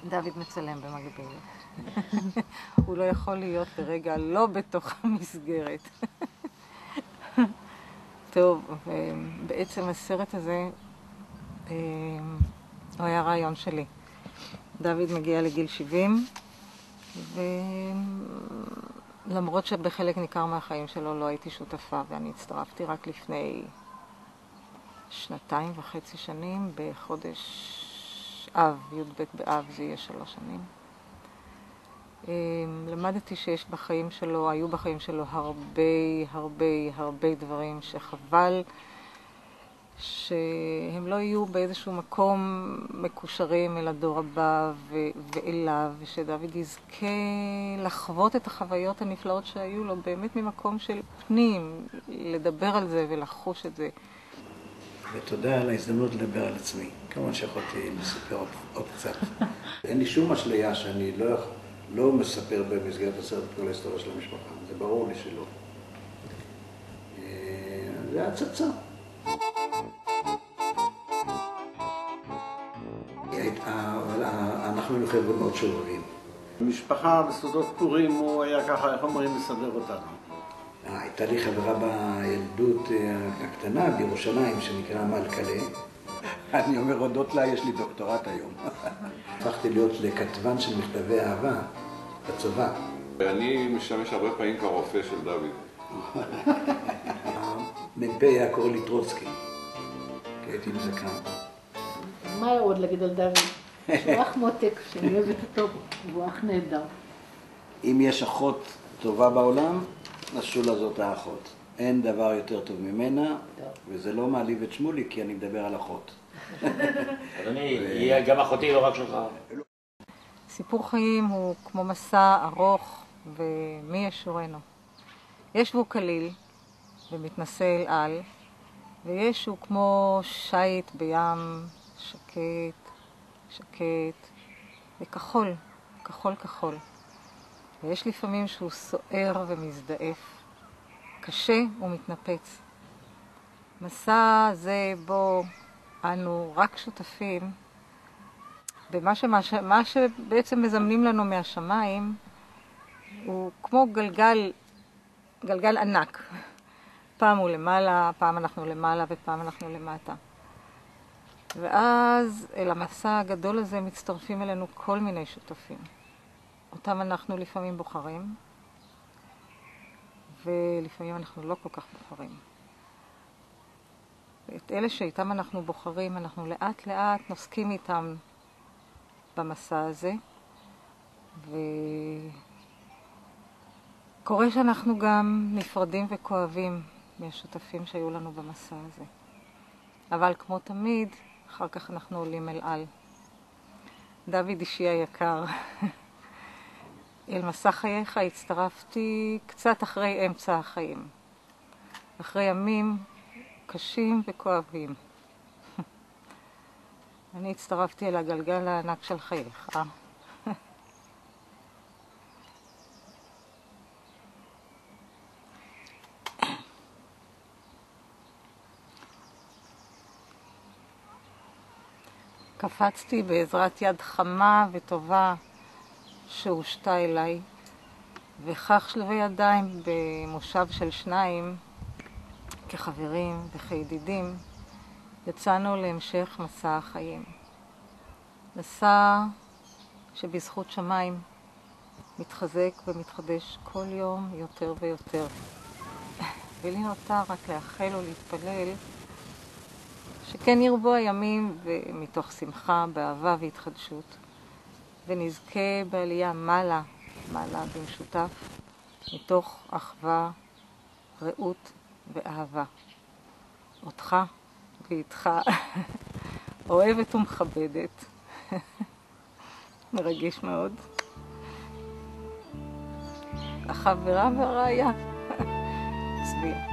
דוד מצלם במקביל. הוא לא יכול להיות לרגע לא בתוך המסגרת. טוב, בעצם הסרט הזה הוא היה רעיון שלי. דוד מגיע לגיל 70, ולמרות שבחלק ניכר מהחיים שלו לא הייתי שותפה, ואני הצטרפתי רק לפני 2.5 שנים, בחודש אב, י"ב באב, זה יהיה 3 שנים. למדתי שיש בחיים שלו, היו בחיים שלו הרבה דברים שחבל שהם לא יהיו באיזשהו מקום מקושרים אל הדור הבא ואליו, ושדוד יזכה לחוות את החוויות הנפלאות שהיו לו באמת ממקום של פנים, לדבר על זה ולחוש את זה. ותודה על ההזדמנות לדבר על עצמי. כמובן שיכולתי לספר עוד קצת. אין לי שום אשליה שאני לא מספר במסגרת הסרט כל ההיסטוריה של המשפחה. זה ברור לי שלא. זה הצצה. אבל אנחנו היינו חבר'ה מאוד שובבים. במשפחה בסודות פורים הוא היה ככה, איך אומרים, מסדר אותנו. הייתה לי חברה בילדות הקטנה בירושלים שנקרא מלכלה. אני אומר, הודות לה, יש לי דוקטורט היום. הפכתי להיות לכתבן של מכתבי אהבה בצבא. אני משמש הרבה פעמים כרופא של דוד. מ"פ היה קורא לי טרוצקי, כי הייתי מזקן. מה עוד להגיד על דוד? שהוא אח מותק, שאני אוהבת אותו, הוא אח נהדר. אם יש אחות טובה בעולם, אז שולה זאת האחות. אין דבר יותר טוב ממנה, וזה לא מעליב את שמולי, כי אני מדבר על אחות. אדוני, יהיה גם אחותי, לא רק שלך. סיפור חיים הוא כמו מסע ארוך, ומי ישורנו. יש והוא כליל ומתנשא אל על, ויש הוא כמו שייט בים, שקט וכחול, כחול. ויש לפעמים שהוא סוער ומזדעף, קשה ומתנפץ. מסע זה בו אנו רק שותפים, מה שבעצם מזמנים לנו מהשמיים, הוא כמו גלגל ענק. פעם הוא למעלה, פעם אנחנו למעלה ופעם אנחנו למטה. ואז אל המסע הגדול הזה מצטרפים אלינו כל מיני שותפים. אותם אנחנו לפעמים בוחרים, ולפעמים אנחנו לא כל כך בוחרים. ואת אלה שאיתם אנחנו בוחרים, אנחנו לאט לאט נוסקים איתם במסע הזה, וקורה שאנחנו גם נפרדים וכואבים מהשותפים שהיו לנו במסע הזה. אבל כמו תמיד, אחר כך אנחנו עולים אל על. דוד אישי היקר, אל מסע חייך הצטרפתי קצת אחרי אמצע החיים. אחרי ימים קשים וכואבים. אני הצטרפתי אל הגלגל הענק של חייך. קפצתי בעזרת יד חמה וטובה שהושתה אליי, וכך שלבי ידיים במושב של 2, כחברים וכידידים, יצאנו להמשך מסע החיים. מסע שבזכות שמיים מתחזק ומתחדש כל יום יותר ויותר. ולי נותר רק לאחל ולהתפלל שכן ירבו הימים ומתוך שמחה, באהבה והתחדשות, ונזכה בעלייה מעלה במשותף, מתוך אחווה, רעות ואהבה. אותך ואיתך אוהבת ומכבדת. מרגש מאוד. החברה והראיה. צביה.